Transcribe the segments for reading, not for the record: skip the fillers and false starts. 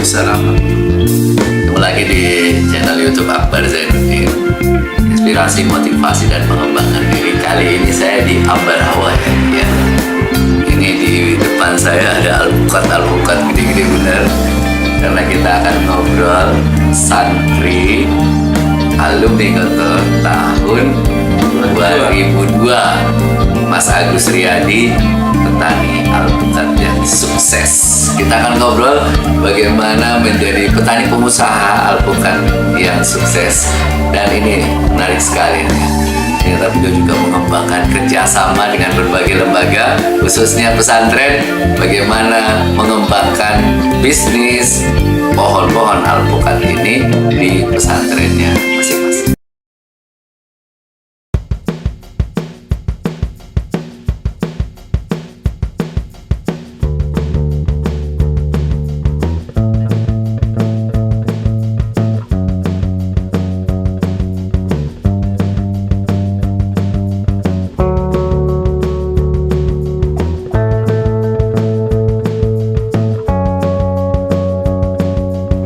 Waalaikumsalam. Ketemu lagi di channel YouTube Akbar Zainuddin. Inspirasi, motivasi, dan mengembangkan diri. Kali ini saya di Ambar Hawaii ya. Ini di depan saya ada alpukat gede-gede bener. Karena kita akan ngobrol santri alumni Goto tahun 2002. Mas Agus Riyadi, petani alpukat yang sukses. Kita akan ngobrol bagaimana menjadi petani pengusaha alpukat yang sukses. Dan ini menarik sekali. Ternyata beliau juga mengembangkan kerjasama dengan berbagai lembaga, khususnya pesantren, bagaimana mengembangkan bisnis pohon-pohon alpukat ini di pesantrennya masing-masing.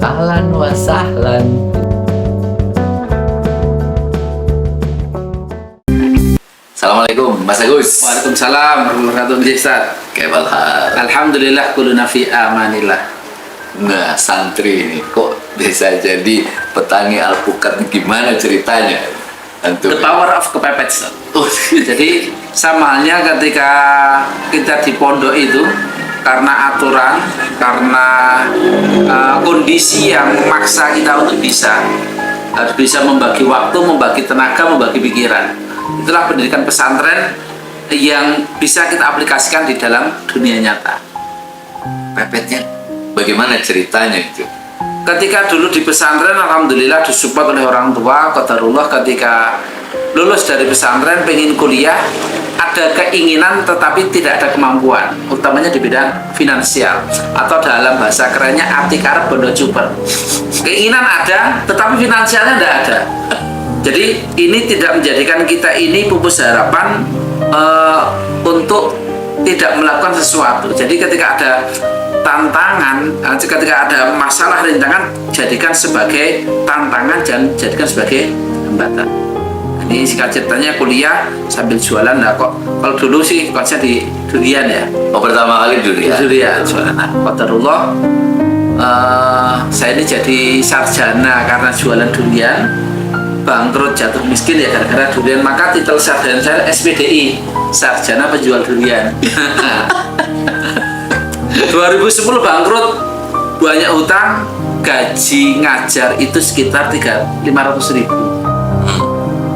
Ahlan wa sahlan. Assalamualaikum Mas Agus. Waalaikumsalam warahmatullahi wabarakatuh. Kayak hal. Alhamdulillah kuluna fi amanillah. Nah, santri ini kok bisa jadi petani alpukat? Gimana ceritanya? The power of kepepet. Oh, Jadi sama halnya ketika kita di pondok itu, karena aturan, karena kondisi yang memaksa kita untuk harus bisa membagi waktu, membagi tenaga, membagi pikiran. Itulah pendidikan pesantren yang bisa kita aplikasikan di dalam dunia nyata. pepetnya bagaimana ceritanya itu? Ketika dulu di pesantren, alhamdulillah disupport oleh orang tua, qadarullah ketika lulus dari pesantren pengen kuliah, ada keinginan tetapi tidak ada kemampuan, utamanya di bidang finansial atau dalam bahasa kerennya aptikarep bondo cuper. Keinginan ada tetapi finansialnya tidak ada. Jadi ini tidak menjadikan kita ini pupus harapan untuk tidak melakukan sesuatu. Jadi ketika ada tantangan, ketika ada masalah, rintangan, jadikan sebagai tantangan, jangan jadikan sebagai hambatan. Ini singkat ceritanya kuliah sambil jualan. Nah, kok kalau dulu sih konsep di durian ya. Oh, pertama kali durian. Durian jualan. Nah, qadarullah saya ini jadi sarjana karena jualan durian, bangkrut jatuh miskin ya gara-gara durian, maka titel sarjana saya SPDI, sarjana penjual durian. 2010 bangkrut, banyak hutang, gaji ngajar itu sekitar 500.000,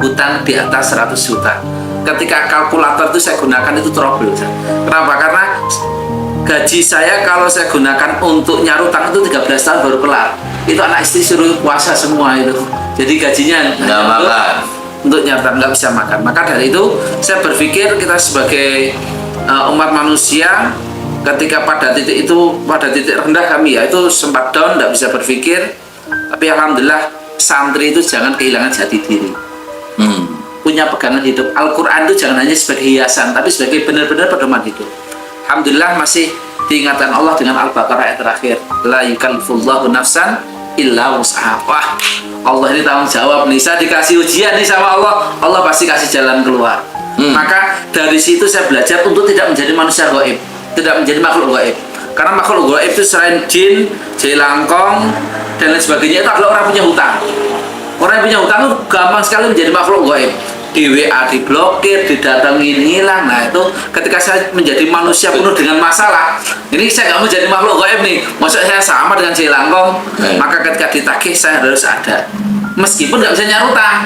hutang di atas 100 juta. Ketika kalkulator itu saya gunakan itu trouble. Kenapa? Karena gaji saya kalau saya gunakan untuk nyaru utang itu 13 tahun baru kelar. Itu anak istri suruh puasa semua itu. Jadi gajinya nggak makan. Untuk nyaru utang, nggak bisa makan. Maka dari itu saya berpikir kita sebagai umat manusia, ketika pada titik rendah kami ya itu sempat down, tidak bisa berpikir, tapi alhamdulillah santri itu jangan kehilangan jati diri. Punya pegangan hidup. Al-Quran itu jangan hanya sebagai hiasan, tapi sebagai benar-benar pedoman hidup. Alhamdulillah masih diingatkan Allah dengan Al-Baqarah ayat terakhir, la yukallifullahu nafsan illa wus'aha. Wah, Allah ini tanggung jawab nih, saya dikasih ujian nih sama Allah, Allah pasti kasih jalan keluar. Maka dari situ saya belajar untuk tidak menjadi manusia gaib, tidak menjadi makhluk gaib. Karena makhluk gaib itu selain jin, jelangkong, dan lain sebagainya, itu adalah orang punya hutang. Orang yang punya hutang itu gampang sekali menjadi makhluk gaib. Di WA diblokir, didatengin, hilang. Nah itu ketika saya menjadi manusia penuh dengan masalah, ini saya nggak mau jadi makhluk gaib nih, maksud saya sama dengan jelangkong. Maka ketika ditagih saya harus ada, meskipun nggak bisa nyarutang,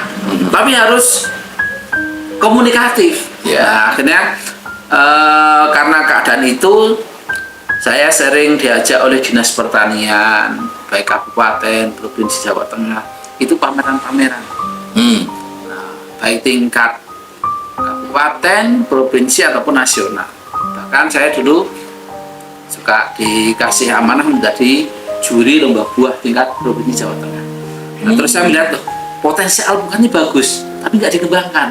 tapi harus komunikatif. Nah, akhirnya karena keadaan itu saya sering diajak oleh dinas pertanian baik kabupaten, provinsi Jawa Tengah itu pameran-pameran, baik tingkat kabupaten, provinsi ataupun nasional. Bahkan saya dulu suka dikasih amanah menjadi juri lomba buah tingkat provinsi Jawa Tengah. Nah, terus saya melihat loh, potensi alpukat ini bagus, tapi nggak dikembangkan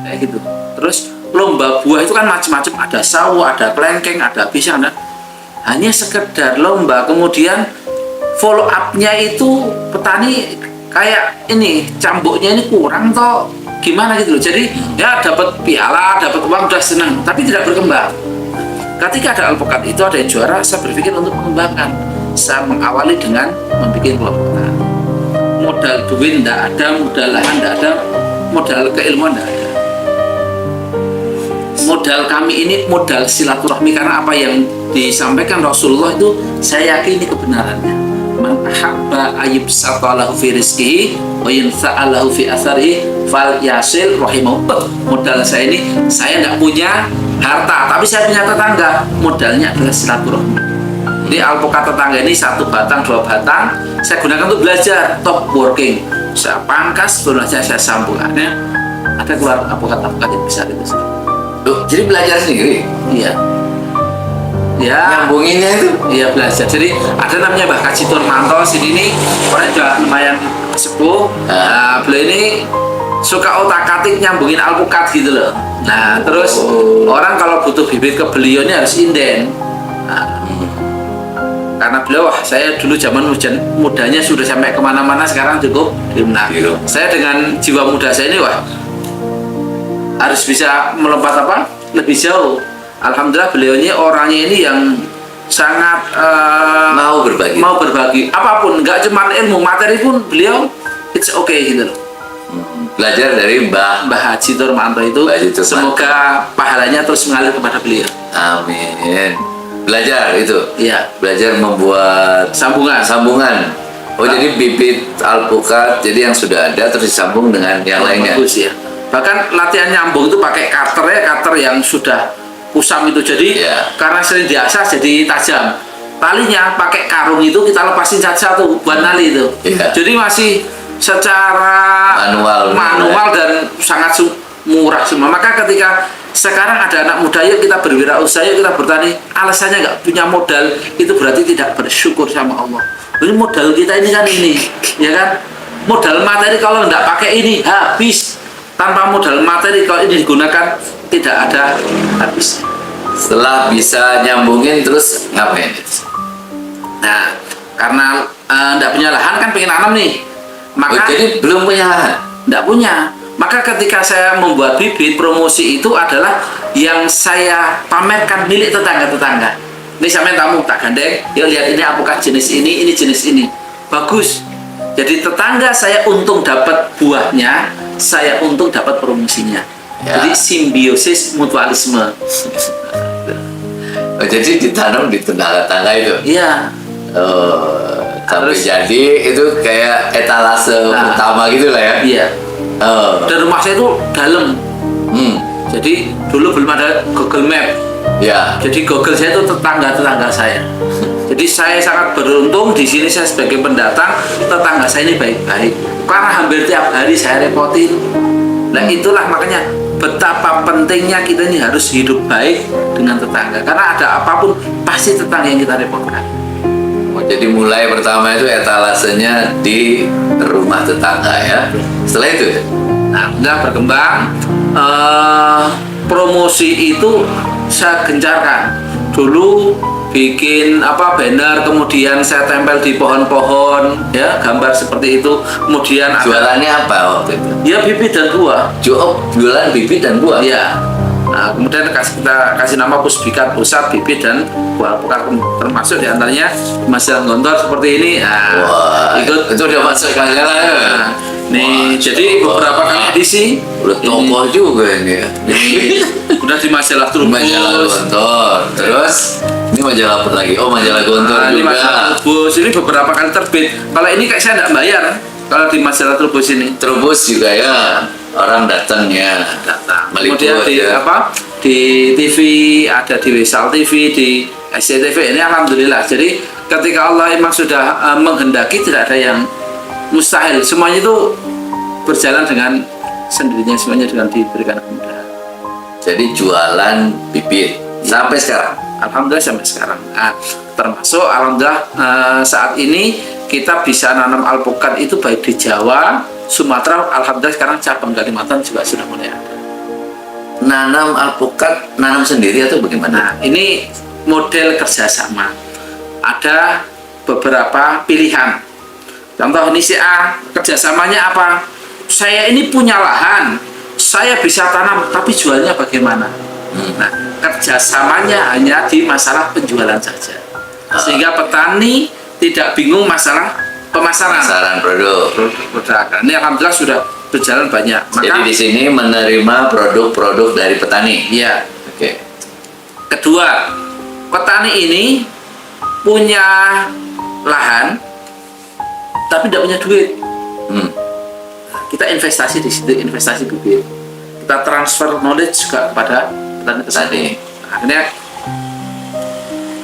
kayak gitu. Terus lomba buah itu kan macam-macam, ada sawo, ada kelengkeng, ada pisang, hanya sekedar lomba kemudian follow up-nya itu petani kayak ini cambuknya ini kurang toh gimana gitu loh. Jadi ya dapat piala, dapat uang udah senang, tapi tidak berkembang. Ketika ada alpukat itu ada yang juara, saya berpikir untuk mengembangkan. Saya mengawali dengan membuat kelompok tani. Modal duit tidak ada, modal lahan tidak ada, modal keilmuan tidak ada. Modal kami ini modal silaturahmi, karena apa yang disampaikan Rasulullah itu saya yakini kebenarannya. Man ahabba ayyubsatalahu fi rizqihi wa yanfa'alahu fi atharihi fal yasil rahimahu. Modal saya ini, saya tidak punya harta, tapi saya punya tetangga. Modalnya adalah silaturahmi. Jadi alpukat tetangga ini 1 batang, 2 batang saya gunakan untuk belajar, top working. Saya pangkas, belajar, saya sambungannya. Ada keluar alpukat-alpukat yang besar itu. Loh, jadi belajar sendiri? Iya. Ya. Nyambunginnya itu? Iya, belajar. Jadi ada namanya Mbah Kaji Turmanto. Sini ini orang juga lumayan sepuh. Nah, beliau ini suka otak-atik nyambungin alpukat gitu loh. Nah, terus orang kalau butuh bibit ke beliau ini harus inden. Nah, karena beliau, wah saya dulu zaman mudanya sudah sampai kemana-mana, sekarang cukup di Menang. Saya dengan jiwa muda saya ini, wah harus bisa melompat lebih jauh. Alhamdulillah beliau ini orangnya ini yang sangat mau berbagi apapun, nggak cuma ilmu, materi pun beliau it's okay gitu loh. Belajar dari Mbah Haji Turmanto itu, semoga pahalanya terus mengalir kepada beliau. Amin. Belajar itu? Iya. Belajar membuat sambungan. Oh, jadi bibit alpukat, jadi yang sudah ada terus disambung dengan yang lainnya. Bagus ya. Bahkan latihan nyambung itu pakai cutter yang sudah kusam itu, jadi karena sering diasah jadi tajam. Talinya pakai karung itu kita lepasin satu-satu buat nali itu. Jadi masih secara manual dan sangat murah semua. Maka ketika sekarang ada anak muda, yuk kita berwirausaha, yuk kita bertani, alasannya nggak punya modal, itu berarti tidak bersyukur sama Allah. Ini modal kita ini kan ini, ya kan? Modal materi kalau nggak pakai ini habis. Tanpa modal materi kalau ini digunakan tidak ada habis. Setelah bisa nyambungin terus ngapain? Nah, karena nggak punya lahan kan pengen nanam nih, maka jadi belum punya lahan? Nggak punya. Maka ketika saya membuat bibit, promosi itu adalah yang saya pamerkan milik tetangga-tetangga. Ini sampai tamu tak gandeng, yuk lihat ini alpukat jenis ini jenis ini. Bagus. Jadi tetangga saya untung dapat buahnya, saya untung dapat promosinya. Jadi simbiosis mutualisme. Oh, jadi ditanam di tetangga-tetangga itu? Iya. Oh, tapi jadi itu kayak etalase utama gitu lah ya? Iya. Dan rumah saya itu dalam. Jadi dulu belum ada Google Map. Ya. Jadi Google saya itu tetangga-tetangga saya. Jadi saya sangat beruntung di sini, saya sebagai pendatang, tetangga saya ini baik-baik. Karena hampir tiap hari saya repotin. Nah itulah makanya betapa pentingnya kita ini harus hidup baik dengan tetangga. Karena ada apapun pasti tetangga yang kita repotkan. Jadi mulai pertama itu etalasenya di rumah tetangga ya. Setelah itu, nah udah berkembang. Promosi itu saya gencarkan. Dulu bikin banner, kemudian saya tempel di pohon-pohon, ya gambar seperti itu. Kemudian jualannya apa waktu itu? Ya bibit dan buah. Jualan bibit dan buah. Ya. Nah, kemudian kita kasih nama Pusbikat, pusat bibit dan buah alpukat, termasuk diantaranya Majalah Gontor seperti ini. Nah, wah, itu udah masuk majalah ya. Nih, jadi beberapa kali edisi. Udah tokoh juga ini ya. Udah di Majalah Trubus. Majalah Gontor. Terus ini majalah apa lagi? Oh, Majalah Gontor juga. Ini Majalah Trubus. Ini beberapa kali terbit. Kalau ini kayak saya nggak bayar. Kalau di Majalah Trubus ini. Trubus juga ya. Orang datang ya. Datang. Kemudian di di TV, ada di Wisal TV, di SCTV. Ini alhamdulillah. Jadi ketika Allah memang sudah menghendaki, tidak ada yang mustahil. Semuanya itu berjalan dengan sendirinya, semuanya dengan diberikan kemudahan. Jadi jualan bibit sampai sekarang. Alhamdulillah sampai sekarang. Nah, termasuk alhamdulillah saat ini kita bisa nanam alpukat itu baik di Jawa, Sumatera. Alhamdulillah sekarang cabang Kalimantan juga sudah mulai ada. Nanam alpukat, nanam sendiri atau bagaimana? Nah, ini model kerjasama. Ada beberapa pilihan. Contoh ini si A, kerjasamanya apa? Saya ini punya lahan, saya bisa tanam, tapi jualnya bagaimana? Nah, kerjasamanya hanya di masalah penjualan saja, sehingga petani tidak bingung masalah pemasaran. Pemasaran produk. Ini alhamdulillah sudah berjalan banyak. Jadi di sini menerima produk-produk dari petani. Iya. Oke. Kedua, petani ini punya lahan, tapi tidak punya duit. Kita investasi di situ, investasi bibit. Kita transfer knowledge juga kepada petani tersebut. Akhirnya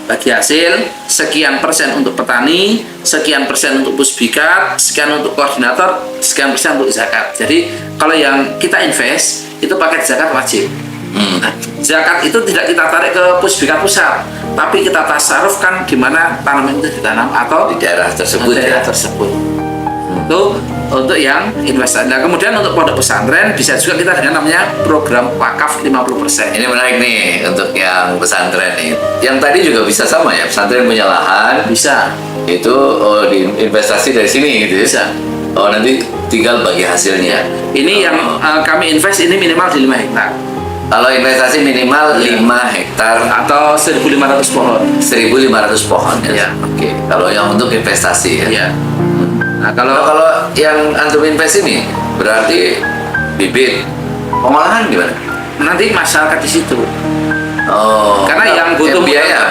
bagi hasil sekian persen untuk petani, sekian persen untuk pusbikat, sekian untuk koordinator, sekian persen untuk zakat. Jadi kalau yang kita invest itu paket zakat wajib. Nah, zakat itu tidak kita tarik ke pusbikat pusat, tapi kita tasarufkan di mana tanaman itu ditanam atau Di daerah tersebut daerah ya. tersebut. Itu untuk yang investasi. Nah, kemudian untuk pondok pesantren bisa juga kita dengan namanya program wakaf 50%. Ini menarik nih untuk yang pesantren nih. Yang tadi juga bisa sama ya, pesantren punya lahan, Bisa. itu diinvestasi dari sini gitu ya. Bisa. Oh, nanti tinggal bagi hasilnya. Ini yang kami invest ini minimal di 5 hektar Kalau investasi minimal Iya. 5 hektar atau 1.500 pohon. 1.500 pohon ya. Iya. Oke. Kalau yang untuk investasi ya. Iya. Nah, Kalau kalau yang antum invest ini berarti bibit, pengolahan gimana? nanti masyarakat di situ Oh. Karena yang butuh- biaya.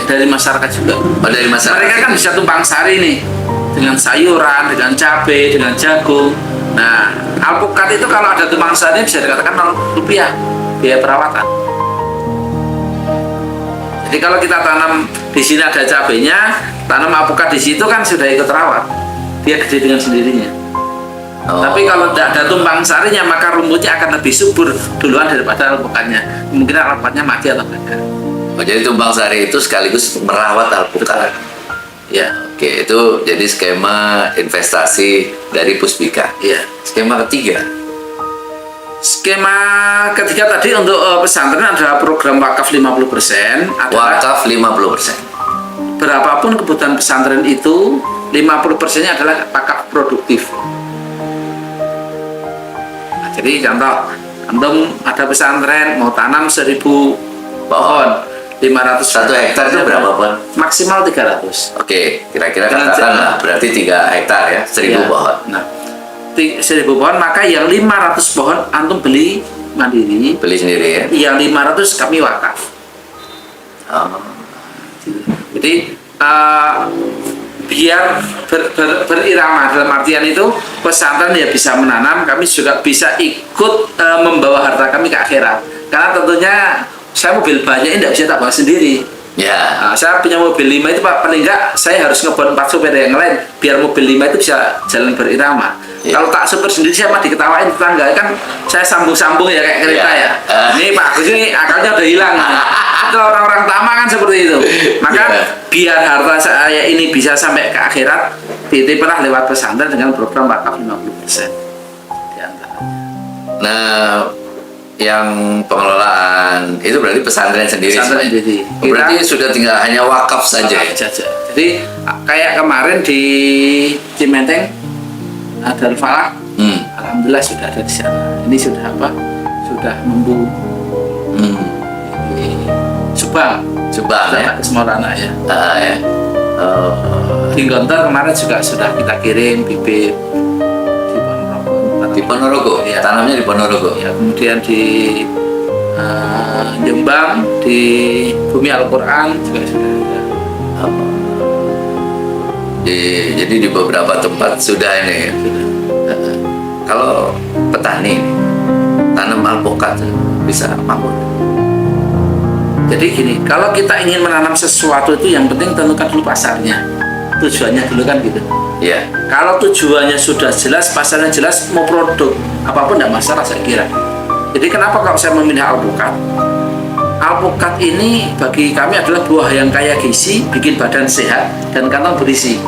dari masyarakat juga. Oh, dari masyarakat. Mereka kan bisa tumpang sari nih dengan sayuran, dengan cabai, dengan jagung. Nah, alpukat itu kalau ada tumpang sari bisa dikatakan Rp0 biaya perawatan. Jadi kalau kita tanam di sini ada cabainya, tanam alpukat di situ kan sudah ikut rawat. Dia gede dengan sendirinya. Oh. Tapi kalau tidak ada tumpang sarinya, maka rumputnya akan lebih subur duluan daripada alpukatnya. Mungkin alpukatnya mati atau enggak. Oh, jadi tumbang sari itu sekaligus merawat alpukat. Ya, Oke, itu jadi skema investasi dari Puspika. iya. Skema ketiga. Skema ketiga tadi untuk pesantren adalah program wakaf 50%. Adalah Wakaf 50%. berapapun kebutuhan pesantren itu, 50%-nya adalah wakaf produktif. Nah, jadi contoh, antum ada pesantren mau tanam 1.000 pohon, 500 1 hektar itu berapa pohon? maksimal 300. Oke, kira-kira Dengan katakanlah berarti 3 hektar ya, 1.000 Ya. pohon. Nah, 1.000 pohon, maka yang 500 pohon antum beli mandiri, Beli sendiri ya. yang 500 kami wakaf. Oh. Jadi biar berirama, dalam artian itu pesantren ya bisa menanam, kami juga bisa ikut membawa harta kami ke akhirat. Karena tentunya saya mobil banyak ini tidak bisa tak bawa sendiri. Ya. Nah, saya punya mobil 5 itu Pak, paling enggak saya harus ngebon 4 supir yang lain biar mobil 5 itu bisa jalan berirama. Ya. Kalau tak supir sendiri saya mah diketawain tetangga, kan saya sambung-sambung ya kayak kereta Ya. ya. Ini Pak Agus ini akalnya udah hilang. Itu orang-orang tamak kan seperti itu. Maka Ya. biar harta saya ini bisa sampai ke akhirat, titiplah lewat pesantren dengan program wakaf 50% di antaranya. Nah, yang pengelolaan itu berarti pesantren sendiri. Pesantren sendiri. Berarti sudah tinggal hanya wakaf saja. Wakaf saja. Jadi kayak kemarin di Cimenteng ada Falah, alhamdulillah sudah ada di sana. Ini sudah apa? Sudah membu di Subang, Subang ya. semua anak ya. Ya. Oh. Di Gontor kemarin juga sudah kita kirim bibit Di Ponorogo, Ya. tanamnya di Ponorogo. Ya, kemudian di Jombang, di Bumi Al-Quran juga sudah ada. Jadi di beberapa tempat sudah ini. Kalau petani tanam alpukat bisa makmur. Jadi gini, kalau kita ingin menanam sesuatu itu yang penting tentukan dulu pasarnya. Tujuannya dulu kan gitu. Ya. Kalau tujuannya sudah jelas, pasarnya jelas, mau produk apapun tidak masalah saya kira. Jadi kenapa kalau saya memilih alpukat? Alpukat ini bagi kami adalah buah yang kaya gizi, bikin badan sehat dan kantong berisi.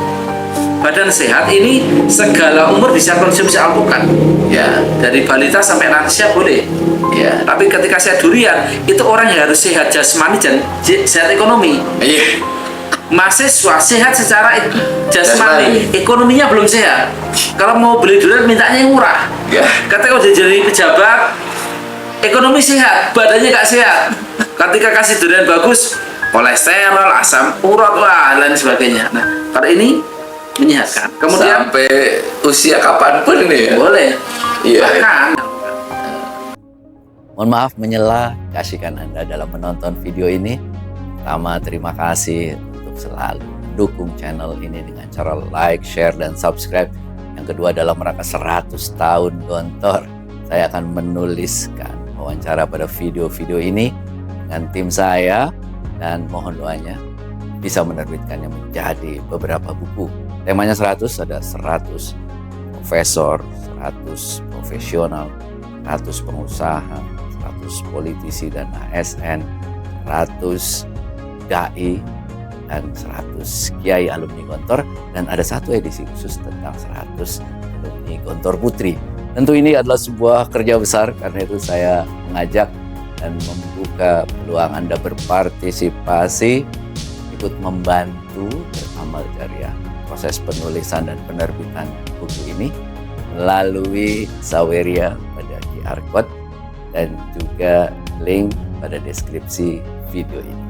Badan sehat ini segala umur bisa konsumsi alpukat. Ya. Dari balita sampai lansia boleh. Ya. Tapi ketika saya durian, itu orang yang harus sehat jasmani dan sehat ekonomi. Iya. mahasiswa sehat secara jasmani, ekonominya belum sehat. Kalau mau beli durian mintanya yang murah. Ya. Ketika udah jadi pejabat, ekonomi sehat, badannya gak sehat. Ketika kasih durian bagus, kolesterol, asam urat, wah, lain sebagainya. Nah, kalau ini menyehatkan. Kemudian Sampai usia kapanpun ini ya. boleh. Iya. Bahkan Mohon maaf menyela keasikan Anda dalam menonton video ini. Pertama, terima kasih untuk selalu mendukung channel ini dengan cara like, share, dan subscribe. Yang kedua, dalam rangka 100 tahun Gontor, saya akan menuliskan wawancara pada video-video ini dengan tim saya, dan mohon doanya bisa menerbitkannya menjadi beberapa buku. Temanya 100, ada 100 profesor, 100 profesional, 100 pengusaha, 100 politisi dan ASN, 100 dai, dan 100 kiai alumni Gontor, dan ada satu edisi khusus tentang 100 alumni Gontor Putri. Tentu ini adalah sebuah kerja besar, karena itu saya mengajak dan membuka peluang Anda berpartisipasi, ikut membantu beramal jariah proses penulisan dan penerbitan buku ini melalui Saweria pada QR Code dan juga link pada deskripsi video ini.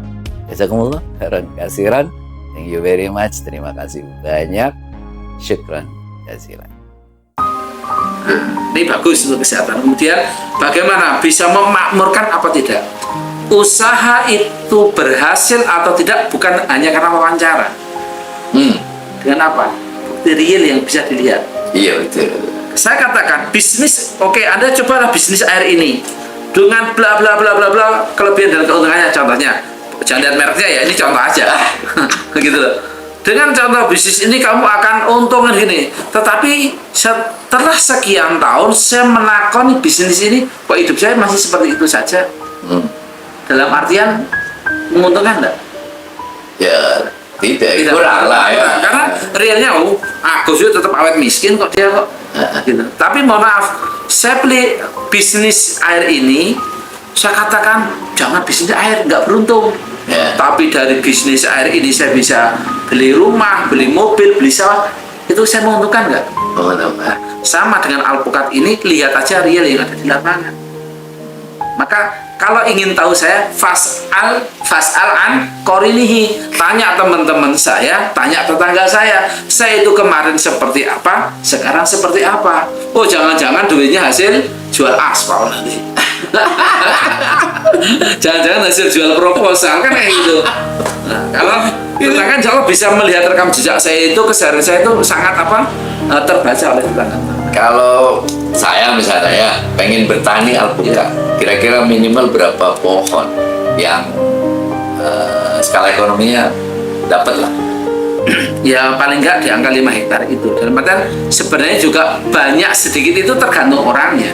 Jazakumullah khairan kasiran. Thank you very much. Terima kasih banyak. Syukran jazilan. ini bagus untuk kesehatan. Kemudian bagaimana bisa memakmurkan apa tidak? Usaha itu berhasil atau tidak bukan hanya karena wawancara. Dengan apa? Bukti real yang bisa dilihat. Iya betul. Saya katakan bisnis, oke, Anda cobalah bisnis air ini dengan bla bla bla bla bla kelebihan dan keuntungannya. Contohnya, jangan lihat mereknya ya, ini contoh aja. Begitu loh. Dengan contoh bisnis ini kamu akan untungkan gini. Tetapi setelah sekian tahun saya menakoni bisnis ini, kok hidup saya masih seperti itu saja. Dalam artian menguntungkan enggak? Ya tidak kurang lah ya. Karena realnya Agus itu tetap awet miskin kok dia kok. Gitu. Tapi mohon maaf, saya beli bisnis air ini, saya katakan jangan bisnis air, nggak beruntung. Ya. Tapi dari bisnis air ini saya bisa beli rumah, beli mobil, beli sawah. Itu saya menguntungkan nggak? Menguntungkan. Sama dengan alpukat ini, lihat aja real yang ada di lapangan. Maka kalau ingin tahu saya, fas'al an korinihi, tanya teman-teman saya, tanya tetangga saya itu kemarin seperti apa, sekarang seperti apa. Oh, jangan-jangan duitnya hasil jual aspal nanti. Jangan-jangan hasil jual proposal, kan kayak gitu. Nah, kalau tetangga jauh bisa melihat rekam jejak saya itu, keseharian saya itu sangat terbaca oleh tetangga. Kalau saya misalnya ya pengen bertani alpukat, kira-kira minimal berapa pohon yang skala ekonominya dapat lah? Ya paling nggak di angka 5 hektar itu. Dalam artian sebenarnya juga banyak sedikit itu tergantung orangnya.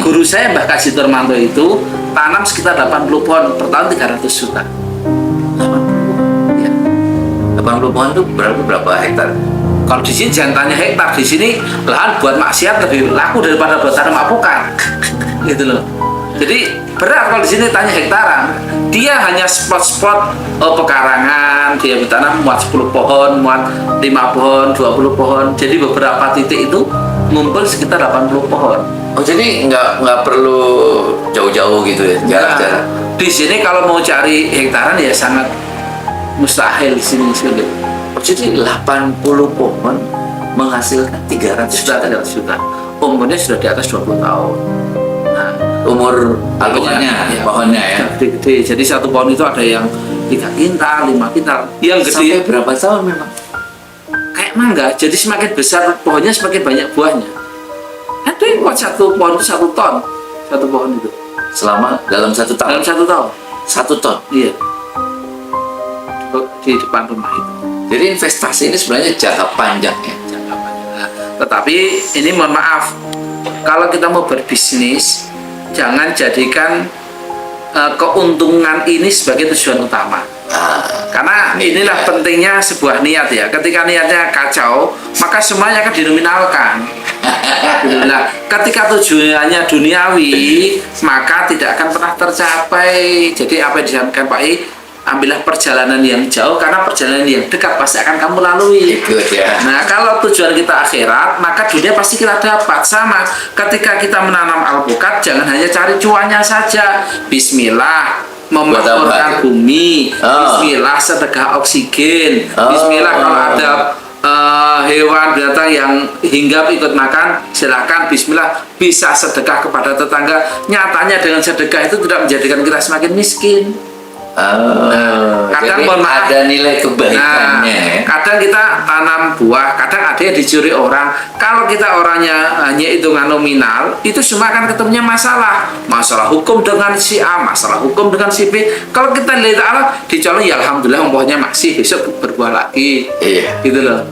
Guru saya Mbah Kaji Turmanto itu tanam sekitar 80 pohon per tahun 300 juta. 80. Ya. 80 pohon itu berapa hektar? Kalau di sini jangan tanya hektar, di sini lahan buat maksiat lebih laku daripada buat tanam alpukat. Gitu loh. Jadi berat kalau di sini tanya hektaran. Dia hanya spot-spot pekarangan, dia bertanam muat 10 pohon, muat 5 pohon, 20 pohon. Jadi beberapa titik itu ngumpul sekitar 80 pohon. Oh, jadi nggak perlu jauh-jauh gitu ya, jarak-jarak. Di sini kalau mau cari hektaran ya sangat mustahil di sini sulit. Jadi 80 pohon menghasilkan 300 Sudah 300 juta. Umurnya sudah di atas 20 tahun. Nah, umur alpukatnya, ya, pohonnya ya. Gede-gede. Jadi satu pohon itu ada yang 3 kintal, 5 kintal. Yang Sampai gede berapa tahun memang? kayak mangga. Jadi semakin besar pohonnya semakin banyak buahnya. Ada yang buat satu pohon itu 1 ton. Satu pohon itu. Selama dalam 1 tahun. Dalam 1 tahun. 1 ton. Iya. Di depan rumah itu. Jadi investasi ini sebenarnya jangka panjang ya. Jangka panjang. Nah, tetapi ini mohon maaf, kalau kita mau berbisnis, jangan jadikan keuntungan ini sebagai tujuan utama. Karena inilah pentingnya sebuah niat ya. Ketika niatnya kacau, maka semuanya akan dinominalkan. Nah, ketika tujuannya duniawi, maka tidak akan pernah tercapai. Jadi apa yang disampaikan Pak I, ambillah perjalanan yang jauh, karena perjalanan yang dekat pasti akan kamu lalui. Ikut ya. Nah, kalau tujuan kita akhirat, maka dunia pasti kita dapat. Sama, ketika kita menanam alpukat, jangan hanya cari cuannya saja. Bismillah, memakmurkan bumi. Bismillah, sedekah oksigen. Bismillah, kalau ada hewan binatang yang hinggap ikut makan, silakan. Bismillah, bisa sedekah kepada tetangga. Nyatanya dengan sedekah itu tidak menjadikan kita semakin miskin. Kadang jadi ada nilai kebaikannya. Kadang kita tanam buah, kadang ada yang dicuri orang. Kalau kita orangnya hanya hitungan nominal, itu semua akan ketemunya masalah hukum dengan si A, masalah hukum dengan si B. Kalau kita lihat Allah dicolong, ya alhamdulillah, umpahnya masih besok berbuah lagi. Iya. Gitu loh.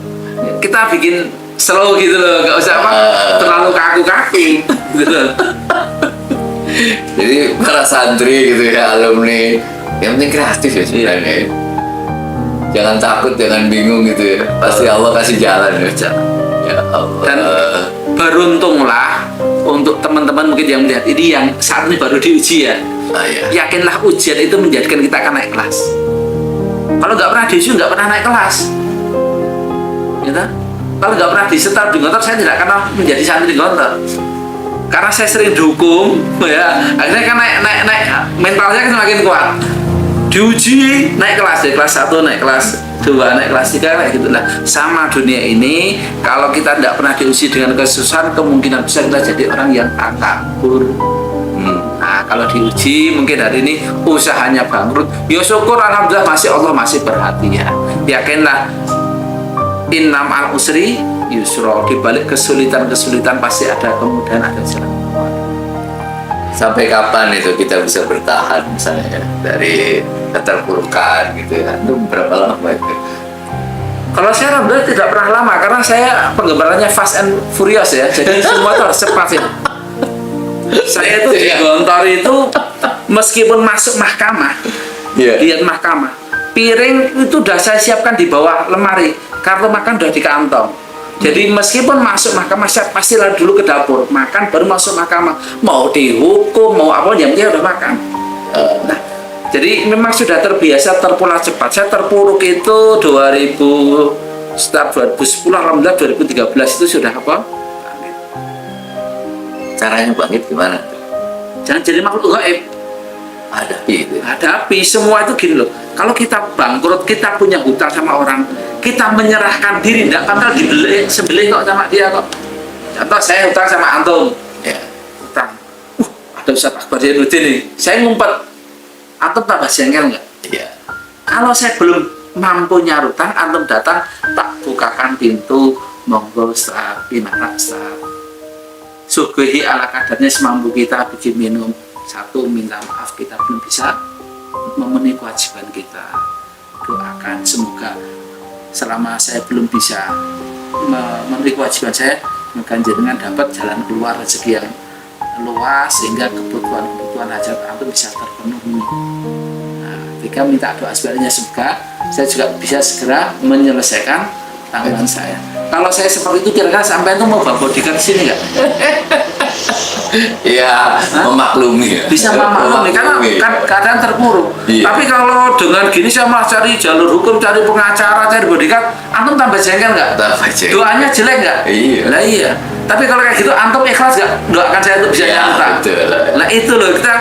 Kita bikin slow gitu loh, nggak usah terlalu kaku-kaku. Gitu loh. Jadi para santri gitu ya, alumni, yang penting kreatif ya sebenarnya. Jangan takut, jangan bingung gitu ya. Pasti Allah kasih jalan ya. Ya Allah. Dan beruntunglah untuk teman-teman mungkin yang melihat ini yang saat ini baru diuji ya. Iya. Yakinlah ujian itu menjadikan kita akan naik kelas. Kalau nggak pernah diuji, nggak pernah naik kelas. Gitu? Kalau nggak pernah disetar di Gontor, saya tidak akan menjadi santri di Gontor. Karena saya sering dihukum, ya, akhirnya kan naik mentalnya kan semakin kuat. Diuji naik kelas, dari kelas 1 naik kelas 2, naik kelas 3 kayak gitu. Nah, sama dunia ini, kalau kita tidak pernah diuji dengan kesusahan, kemungkinan besar kita jadi orang yang takabur. Nah, kalau diuji mungkin hari ini usahanya bangkrut, ya syukur alhamdulillah, masih Allah masih perhatian. Yakinlah, innam al usri yusra, di balik kesulitan-kesulitan pasti ada kemudahan, ada jalan keluar. Sampai kapan itu kita bisa bertahan misalnya dari keterpurukan gitu ya? Itu berapa lama itu? Kalau saya alhamdulillah tidak pernah lama, karena saya penggemarnya Fast and Furious ya, jadi semua itu harus cepat ya. Saya itu di Gontor itu meskipun masuk mahkamah, lihat mahkamah, piring itu udah saya siapkan di bawah lemari, kartu makan udah di kantong. Jadi meskipun masuk mahkamah, saya pasti lari dulu ke dapur, makan baru masuk mahkamah. Mau dihukum, mau apa, yang penting udah makan. Nah, jadi memang sudah terbiasa terpulang cepat. Saya terpuruk itu 2010, alhamdulillah 2013 itu sudah apa? Caranya bangkit gimana? Jangan jadi makhluk gaib. Hadapi itu. Hadapi semua itu gini loh. Kalau kita bangkrut, kita punya hutang sama orang, kita menyerahkan diri, tidak bakal sembelih kok sama dia kok. Contoh saya hutang sama antum, Ya. hutang. Ada Ustaz Akbar Zainuddin nih, saya ngumpet. Antum tambah jengkel nggak? Iya. Kalau saya belum mampu nyarutang, antum datang, tak bukakan pintu, monggo Ustaz, gimana Ustaz? Suguhi ala kadarnya semampu kita, bikin minum. Satu, minta maaf kita belum bisa memenuhi kewajiban kita. Doakan semoga selama saya belum bisa memenuhi kewajiban saya, maka jenengan dapat jalan keluar rezeki yang luas sehingga kebutuhan hajat antum bisa terpenuhi. Nah, ketika minta doa sebaliknya, semoga saya juga bisa segera menyelesaikan tanggungan saya. Kalau saya seperti itu, kira-kira sampai itu mau bawa bodyguard sini nggak? Iya, memaklumi ya. Bisa memaklumi, karena keadaan terpuruk. Iya. Tapi kalau dengan gini saya malah cari jalur hukum, cari pengacara, cari bodyguard, antum tambah jengkel nggak? Tambah jengkel. Doanya jelek nggak? Iya. Lah iya. Tapi kalau kayak gitu, antum ikhlas nggak? Doakan saya untuk bisa Ya, nyata. betul. Nah itu loh, kita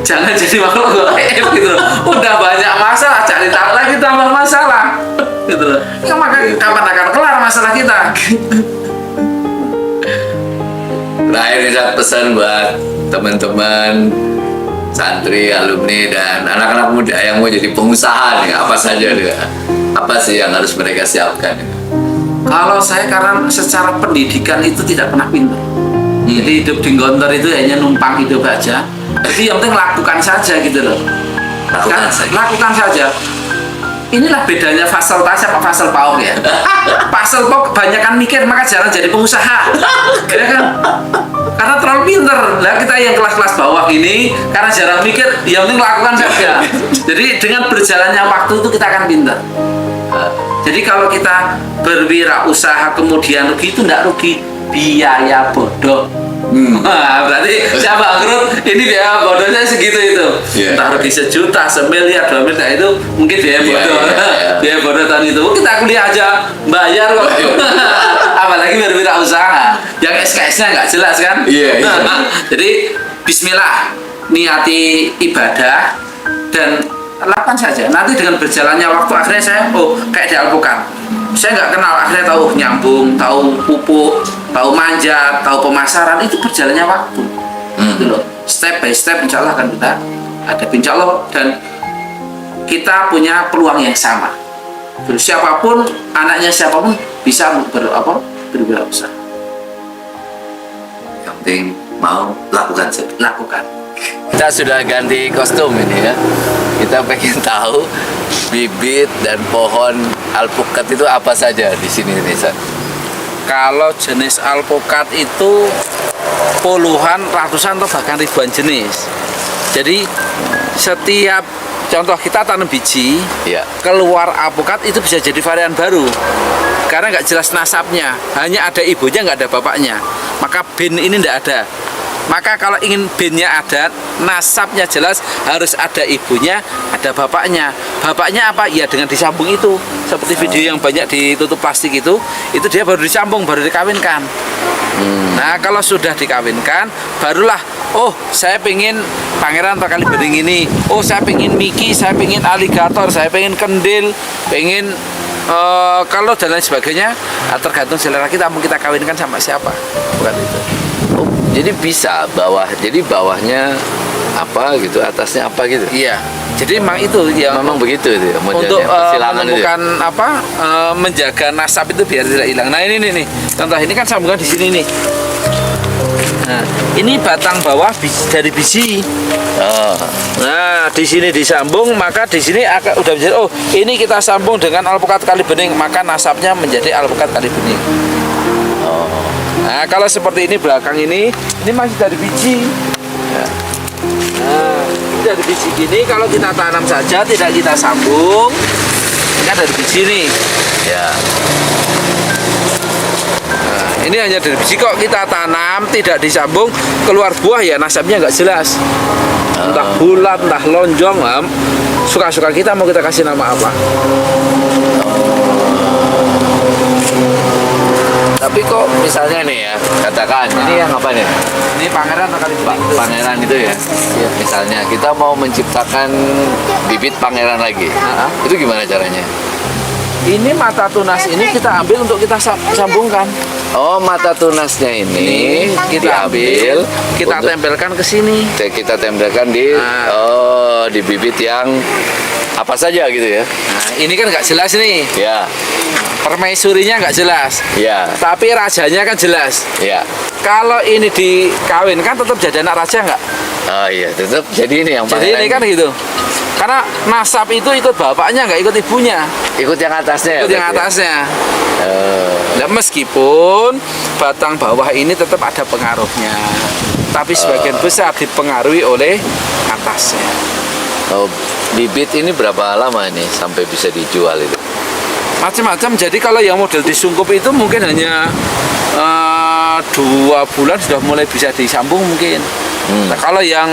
jangan jadi makhluk gaib gitu loh. Udah banyak masalah, cari tahu lagi tambah masalah. Gitu loh. Ya, maka kapan akan kelar masalah kita? Terakhir nih saya pesan buat teman-teman santri, alumni, dan anak-anak muda yang mau jadi pengusaha nih, apa saja nih? Apa sih yang harus mereka siapkan? Kalau saya, karena secara pendidikan itu tidak pernah pintar. Jadi hidup di Gontor itu hanya numpang hidup aja. Jadi yang penting lakukan saja gitu loh. Lakukan saja. Inilah bedanya Fasel Tas sama Fasel Pauk ya. Fasel Pauk kebanyakan mikir, maka jarang jadi pengusaha. Ya kan? Karena terlalu pinter. Lah kita yang kelas-kelas bawah ini, karena jarang mikir, yang penting lakukan saja. Jadi dengan berjalannya waktu itu kita akan pinter. Jadi kalau kita berwirausaha kemudian rugi, itu tidak rugi, biaya bodoh. Nah, berarti saya bangkrut, ini biaya bodohnya segitu itu. Iya. Entah rugi sejuta, semiliar, 2 miliar itu mungkin biaya Iya, bodoh. iya, iya. Biaya bodoh tahun itu. Kita kuliah aja bayar kok. Apalagi berwirausaha. Yang SKS-nya nggak jelas kan? Iya, iya. Jadi bismillah, niati ibadah dan lakukan saja. Nanti dengan berjalannya waktu akhirnya saya kayak di alpukat. Saya nggak kenal, akhirnya tahu nyambung, tahu pupuk, tahu manjat, tahu pemasaran, itu berjalannya waktu. Gitu loh. Step by step insya Allah akan kita ada, insya Allah, dan kita punya peluang yang sama. Siapapun, anaknya siapapun bisa berwirausaha. Yang penting mau lakukan saja. Lakukan. Kita sudah ganti kostum ini ya. Kita pengen tahu bibit dan pohon alpukat itu apa saja di sini nih, San. Kalau jenis alpukat itu puluhan, ratusan atau bahkan ribuan jenis. Jadi setiap contoh kita tanam biji, Iya. keluar alpukat itu bisa jadi varian baru. Karena nggak jelas nasabnya, hanya ada ibunya nggak ada bapaknya. Maka bin ini nggak ada. Maka kalau ingin binnya ada, nasabnya jelas, harus ada ibunya, ada bapaknya. Bapaknya apa? Ya dengan disambung itu. Seperti video yang banyak ditutup plastik itu dia baru disambung, baru dikawinkan. Nah kalau sudah dikawinkan, barulah, saya pengen pangeran atau kali bening ini. Saya pengen Mickey, saya pengen aligator, saya pengen kendil, pengen kalau dan lain sebagainya. Tergantung selera kita, mau kita kawinkan sama siapa. Bukan itu. Jadi bisa jadi bawahnya apa gitu, atasnya apa gitu. Iya. Jadi memang itu ya. Memang begitu itu ya, Untuk modelnya, persilangan itu. menemukan menjaga nasab itu biar tidak hilang. Nah ini nih, contoh ini kan sambungan di sini nih. Nah ini batang bawah dari biji. Oh. Nah di sini disambung, maka di sini udah bisa. Ini kita sambung dengan alpukat kali bening, maka nasabnya menjadi alpukat kali bening. Nah kalau seperti ini belakang ini masih dari biji. Ya. Nah ini dari biji gini, kalau kita tanam saja tidak kita sambung, ini kan dari biji nih. Ya. Nah, ini hanya dari biji, kok kita tanam tidak disambung, keluar buah ya nasabnya nggak jelas. Entah bulat, entah lonjong, suka-suka kita mau kita kasih nama apa. Tapi kok misalnya nih ya, katakan ini yang apa nih? Ini pangeran atau kali bening? Pangeran itu ya. Iya. Misalnya kita mau menciptakan bibit pangeran lagi. Itu gimana caranya? Ini mata tunas ini kita ambil untuk kita sambungkan. Oh, mata tunasnya ini Kita ambil, kita untuk- tempelkan ke sini. kita tempelkan di di bibit yang apa saja gitu ya. Nah, ini kan nggak jelas nih. Ya, Permaisurinya nggak jelas. ya, Tapi rajanya kan jelas. ya. Kalau ini dikawinkan tetap jadi anak raja nggak? Oh iya, tetap jadi ini yang Jadi ini kan gitu. Karena nasab itu ikut bapaknya, nggak ikut ibunya. ikut yang atasnya. Ikut yang berarti ya? atasnya. Oh, Nah, meskipun batang bawah ini tetap ada pengaruhnya, tapi sebagian besar dipengaruhi oleh atasnya. oh, bibit ini berapa lama nih sampai bisa dijual itu? Macam-macam. Jadi kalau yang model disungkup itu mungkin hanya 2 bulan sudah mulai bisa disambung mungkin. Nah, kalau yang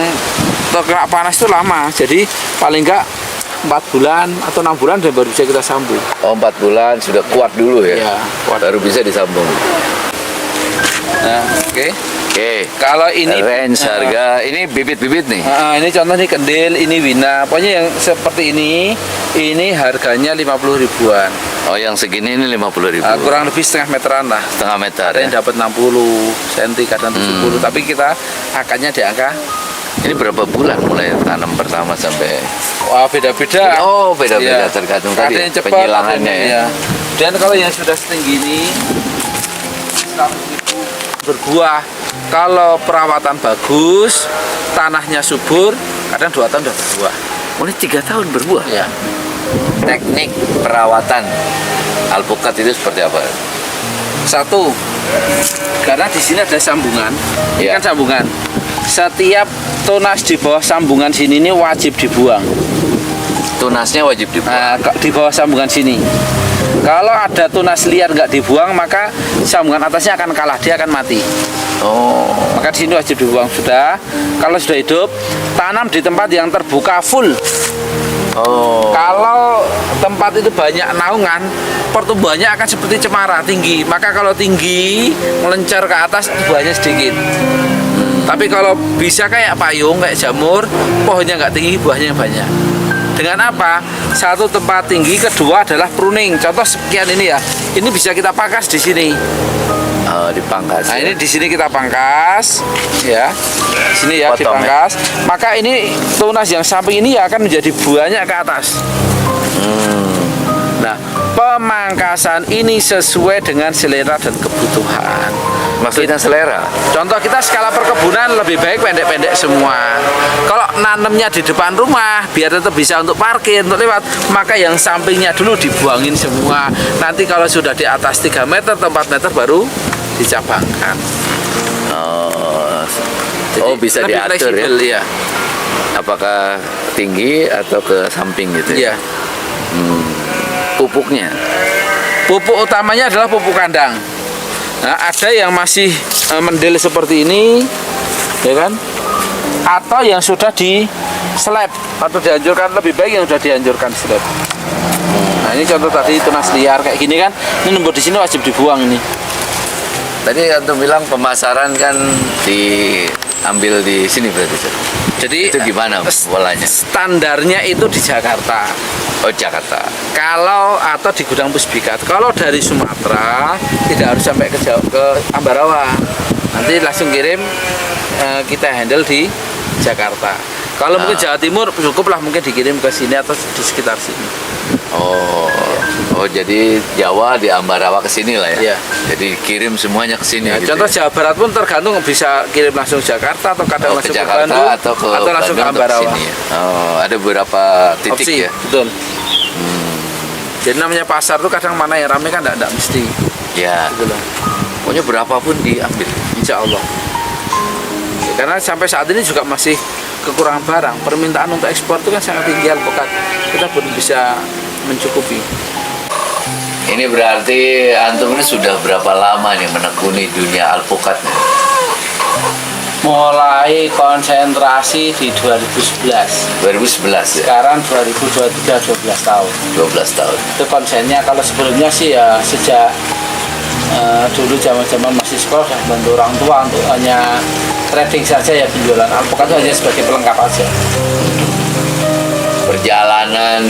terkena panas itu lama, jadi paling enggak 4 bulan atau 6 bulan dan baru bisa kita sambung. Oh, 4 bulan sudah kuat dulu ya? Iya, kuat. Baru bisa disambung. Nah, oke. Oke. Kalau ini Range harga ini bibit-bibit nih. ini contoh nih kendil, ini wina. Pokoknya yang seperti ini harganya 50 ribuan. Oh, yang segini ini 50.000. Kurang lebih setengah meteran lah. Setengah meter Ada yang ya. dapat 60 cm, kadang 70. Tapi kita akarnya di angka. Ini berapa bulan mulai tanam pertama sampai? Wah, beda-beda. Oh, beda-beda Iya. tergantung Ada tadi yang cepat, penyilangannya ada ya. yang- Dan kalau yang sudah setinggi ini 100 ribu berbuah. Kalau perawatan bagus, tanahnya subur, kadang 2 tahun sudah berbuah. Oh, ini 3 tahun berbuah. Ya. Teknik perawatan alpukat itu seperti apa? Satu, karena di sini ada sambungan. Ini Iya. kan sambungan. Setiap tunas di bawah sambungan sini ini wajib dibuang. Tunasnya wajib dibuang. Nah, di bawah sambungan sini. Kalau ada tunas liar nggak dibuang, maka sambungan atasnya akan kalah, dia akan mati. Oh. Maka di sini wajib dibuang sudah. Kalau sudah hidup, tanam di tempat yang terbuka full. Oh. Kalau tempat itu banyak naungan, pertumbuhannya akan seperti cemara tinggi. Maka kalau tinggi melencar ke atas, buahnya sedikit. Tapi kalau bisa kayak payung, kayak jamur, pohonnya nggak tinggi, buahnya banyak. Dengan apa? Satu, tempat tinggi. Kedua adalah pruning. Contoh sekian ini ya. Ini bisa kita pangkas di sini. Dipangkas. Nah, ya? ini di sini kita pangkas, ya. Di sini ya Potong, dipangkas. Maka ini tunas yang samping ini ya akan menjadi buahnya ke atas. Nah, pemangkasan ini sesuai dengan selera dan kebutuhan. Maksudnya selera. Contoh kita skala perkebunan lebih baik pendek-pendek semua. Kalau nanamnya di depan rumah biar tetap bisa untuk parkir, untuk lewat, maka yang sampingnya dulu dibuangin semua. Nanti kalau sudah di atas 3 meter atau 4 meter baru dicabangkan. Oh, bisa lebih diatur ya? fleksibel, ya. Apakah tinggi atau ke samping gitu ya? Iya. Pupuknya. Pupuk utamanya adalah pupuk kandang. Nah, ada yang masih mendel seperti ini, ya kan? Atau yang sudah di slab atau dihancurkan, lebih baik yang sudah dihancurkan slab. Nah, ini contoh tadi tunas liar kayak gini kan. Ini nembur di sini wajib dibuang ini. Tadi antum bilang pemasaran kan diambil di sini berarti. Sir? Jadi Itu gimana polanya? standarnya itu di Jakarta. Oh, Jakarta. Kalau atau di gudang Puspika. Kalau dari Sumatera tidak harus sampai ke Ambarawa. Nanti langsung kirim, kita handle di Jakarta. Kalau mungkin Jawa Timur cukuplah mungkin dikirim ke sini atau di sekitar sini. Oh, jadi Jawa di Ambarawa ke sini lah ya. Iya. Jadi kirim semuanya ke sini. Ya, gitu contoh ya? Jawa Barat pun tergantung bisa kirim langsung Jakarta atau kadang Oh, ke langsung ke Jakarta Bandung atau langsung ke Bandung atau Ambarawa. sini ya? Oh, ada beberapa titik Opsi, ya. betul. Jadi namanya pasar tuh kadang mana yang ramai kan enggak mesti. Ya. Gitu loh. Pokoknya berapapun diambil. Insya Allah. Ya, karena sampai saat ini juga masih kekurangan barang. Permintaan untuk ekspor itu kan sangat tinggi alpukat. Kita belum bisa mencukupi. Ini berarti antum ini sudah berapa lama nih menekuni dunia alpukat nih? Mulai konsentrasi di 2011. 2011 ya? Sekarang 2023 12 tahun. 12 tahun. Itu konsennya. Kalau sebelumnya sih ya sejak dulu zaman masih sekolah sudah bantu orang tua untuk hanya trading saja ya, penjualan alpukat itu hanya sebagai pelengkap aja. Perjalanan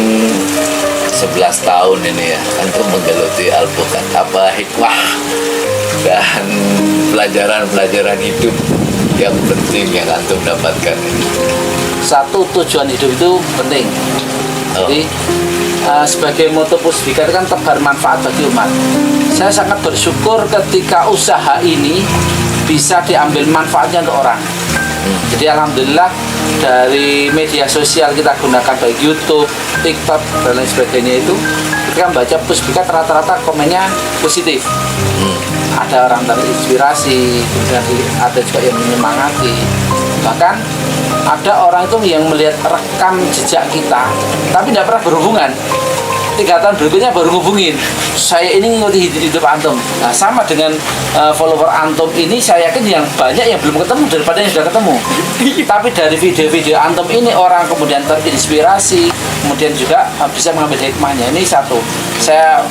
11 tahun ini ya antum menggeluti alpukat, apa hikmah dan pelajaran-pelajaran hidup yang penting yang antum dapatkan ini? Satu, tujuan hidup itu penting. Jadi sebagai moto Puspika itu kan tebar manfaat bagi umat. Saya sangat bersyukur ketika usaha ini bisa diambil manfaatnya untuk orang. Jadi alhamdulillah dari media sosial kita gunakan baik YouTube, TikTok dan lain sebagainya itu, ketika membaca Puspika rata-rata komennya positif. Ada orang terinspirasi, kemudian ada juga yang menyemangati. Bahkan ada orang itu yang melihat rekam jejak kita, tapi tidak pernah berhubungan. 3 tahun berikutnya baru ngubungin, saya ini ngikuti hidup antum. Nah, sama dengan follower antum ini, saya yakin yang banyak yang belum ketemu daripada yang sudah ketemu. Tapi dari video-video antum ini orang kemudian terinspirasi, kemudian juga bisa mengambil hikmahnya. Ini satu, saya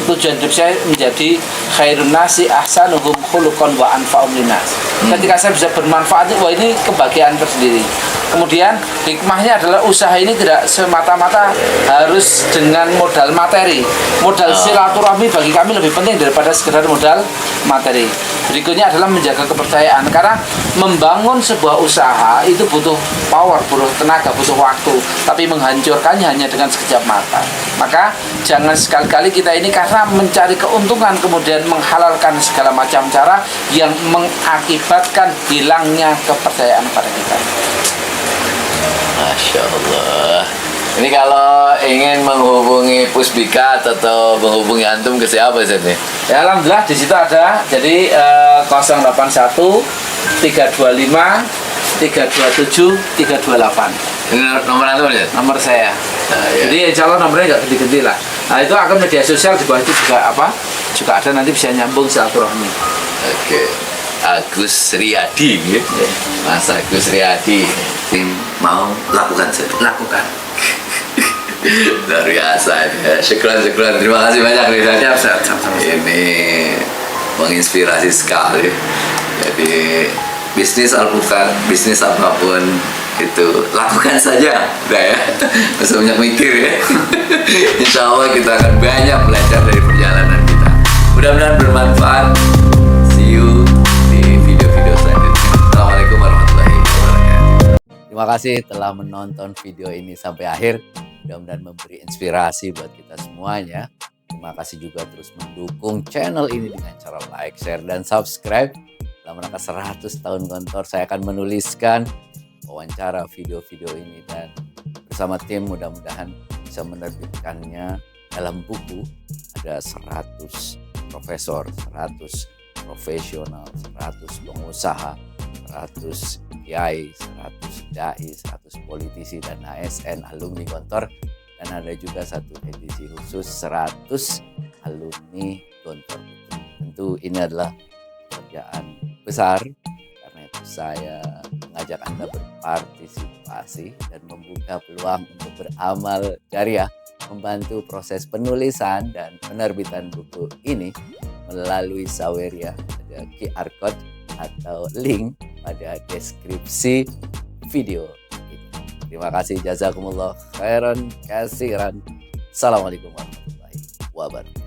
tujuan hidup saya menjadi khairun nasi ahsanuhum khuluqan wa anfa'um linnas. Ketika saya bisa bermanfaat, wah ini kebahagiaan tersendiri. Kemudian hikmahnya adalah usaha ini tidak semata-mata harus dengan modal materi. Modal silaturahmi bagi kami lebih penting daripada sekedar modal materi. Berikutnya adalah menjaga kepercayaan, karena membangun sebuah usaha itu butuh power, butuh tenaga, butuh waktu, tapi menghancurkannya hanya dengan sekejap mata. Maka jangan sekali-kali kita ini karena mencari keuntungan kemudian menghalalkan segala macam cara yang mengakibatkan hilangnya kepercayaan pada kita. Masya Allah. Ini kalau ingin menghubungi Puspika atau menghubungi antum ke siapa sih nih? Ya alhamdulillah di situ ada. Jadi 081 325 327 328. Ini nomor antum ya? Nomor saya. Nah, ya. Jadi insya Allah nomornya nggak ganti-ganti lah. Nah itu akan media sosial di bawah itu juga apa? Juga ada, nanti bisa nyambung silaturahmi. Oke, Agus Riyadi, ya. Mas Agus Riyadi, tim mau lakukan saja. Lakukan. Luar biasa ya. Syukran. Terima kasih banyak nih. Siap, sama-sama. Ini menginspirasi sekali. Jadi bisnis alpukat, bisnis apapun itu lakukan saja, udah ya. Nggak usah banyak mikir ya. Insya Allah kita akan banyak belajar dari perjalanan kita. Mudah-mudahan bermanfaat. See you di video-video selanjutnya. Assalamualaikum warahmatullahi wabarakatuh. Terima kasih telah menonton video ini sampai akhir. Mudah-mudahan memberi inspirasi buat kita semuanya. Terima kasih juga terus mendukung channel ini dengan cara like, share, dan subscribe. Dalam rangka 100 tahun Gontor, saya akan menuliskan wawancara video-video ini dan bersama tim mudah-mudahan bisa menerbitkannya dalam buku. Ada 100 profesor, 100 profesional, 100 pengusaha, 100 kiai, 100 dai, 100 politisi dan ASN alumni Gontor, dan ada juga satu edisi khusus 100 alumni Gontor. Tentu ini adalah pekerjaan besar, karena itu saya mengajak Anda berpartisipasi dan membuka peluang untuk beramal jariah, membantu proses penulisan dan penerbitan buku ini melalui Saweria. Ada QR code atau link pada deskripsi video ini. Terima kasih, jazakumullah khairan kasiran. Assalamualaikum warahmatullahi wabarakatuh.